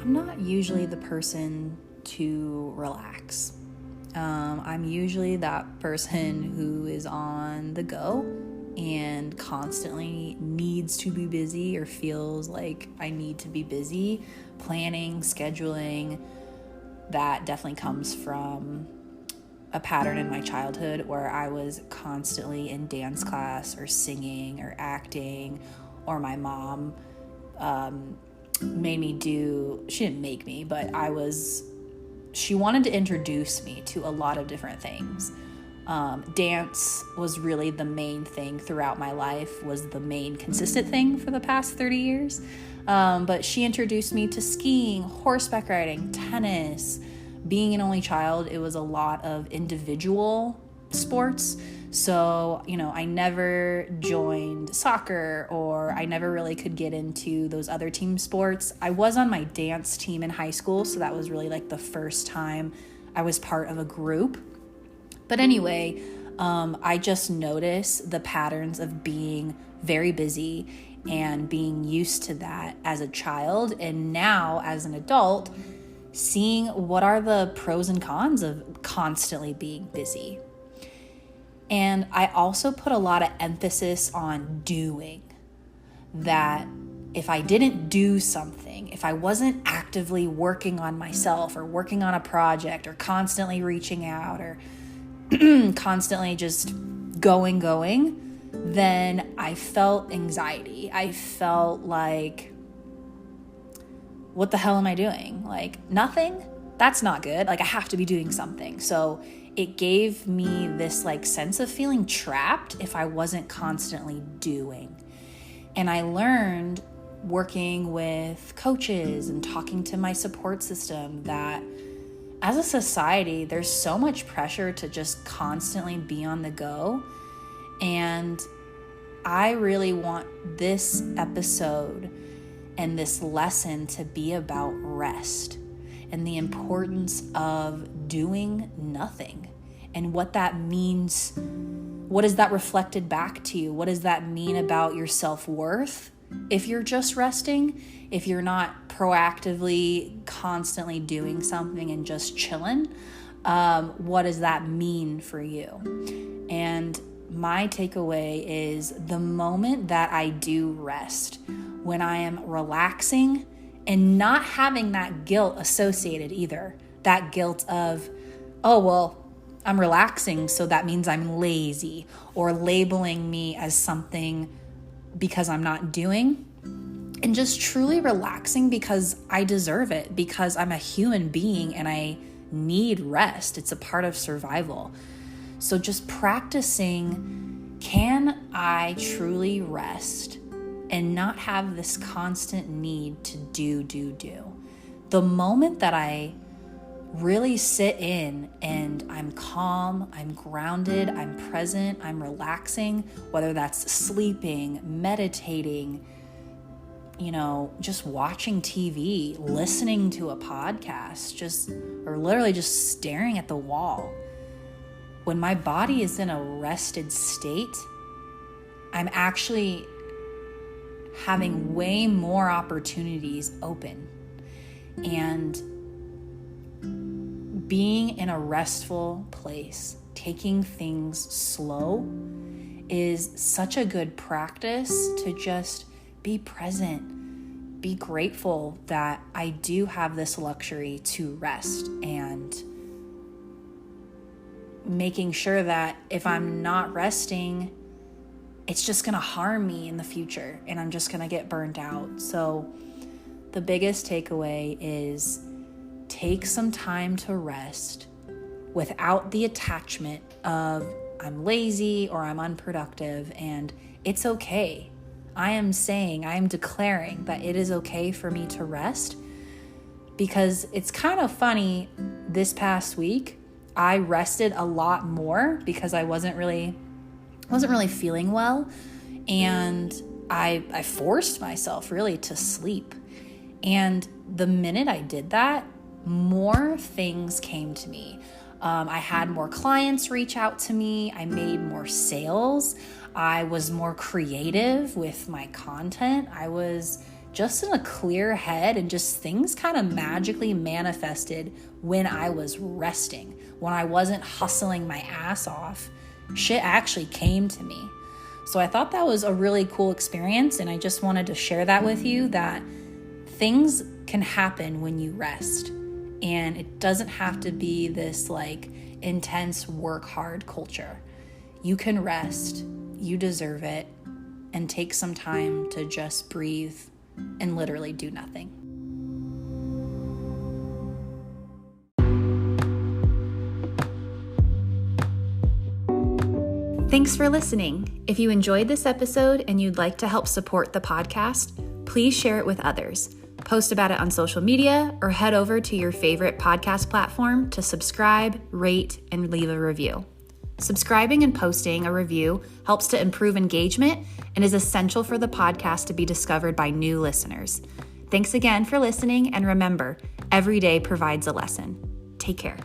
I'm not usually the person to relax. I'm usually that person who is on the go and constantly needs to be busy or feels like I need to be busy. Planning, scheduling, that definitely comes from a pattern in my childhood where I was constantly in dance class or singing or acting, or my mom made me do, she didn't make me, but she wanted to introduce me to a lot of different things. Dance was really the main thing throughout my life, was the main consistent thing for the past 30 years. But she introduced me to skiing, horseback riding, tennis. Being an only child, it was a lot of individual sports. So, I never joined soccer, or I never really could get into those other team sports. I was on my dance team in high school, so that was really like the first time I was part of a group. But anyway, I just noticed the patterns of being very busy and being used to that as a child. And now as an adult, seeing what are the pros and cons of constantly being busy. And I also put a lot of emphasis on doing. That if I didn't do something, if I wasn't actively working on myself or working on a project or constantly reaching out or constantly just going, then I felt anxiety. I felt like, what the hell am I doing? Like, nothing? That's not good. Like, I have to be doing something. So it gave me this like sense of feeling trapped if I wasn't constantly doing. And I learned working with coaches and talking to my support system that as a society, there's so much pressure to just constantly be on the go. And I really want this episode and this lesson to be about rest and the importance of doing nothing and what that means. What is that reflected back to you? What does that mean about your self-worth? If you're just resting, if you're not proactively constantly doing something and just chilling, what does that mean for you? And my takeaway is the moment that I do rest, when I am relaxing and not having that guilt associated either, that guilt of, oh, well, I'm relaxing, so that means I'm lazy, or labeling me as something because I'm not doing, and just truly relaxing because I deserve it, because I'm a human being and I need rest. It's a part of survival. So just practicing, can I truly rest and not have this constant need to do? The moment that I really sit in and I'm calm, I'm grounded, I'm present, I'm relaxing, whether that's sleeping, meditating, just watching TV, listening to a podcast, or literally just staring at the wall. When my body is in a rested state, I'm actually having way more opportunities open. And being in a restful place, taking things slow, is such a good practice to just be present, be grateful that I do have this luxury to rest, and making sure that if I'm not resting, it's just going to harm me in the future and I'm just going to get burned out. So the biggest takeaway is take some time to rest without the attachment of I'm lazy or I'm unproductive, and it's okay. I am declaring that it is okay for me to rest, because it's kind of funny, this past week I rested a lot more because I wasn't really feeling well, and I forced myself really to sleep. And the minute I did that, more things came to me. I had more clients reach out to me. I made more sales. I was more creative with my content. I was just in a clear head, and just things kind of magically manifested when I was resting, when I wasn't hustling my ass off. Shit actually came to me. So I thought that was a really cool experience, and I just wanted to share that with you, that things can happen when you rest, and it doesn't have to be this like intense work hard culture. You can rest, you deserve it, and take some time to just breathe and literally do nothing. Thanks for listening. If you enjoyed this episode and you'd like to help support the podcast, please share it with others. Post about it on social media or head over to your favorite podcast platform to subscribe, rate, and leave a review. Subscribing and posting a review helps to improve engagement and is essential for the podcast to be discovered by new listeners. Thanks again for listening, and remember, every day provides a lesson. Take care.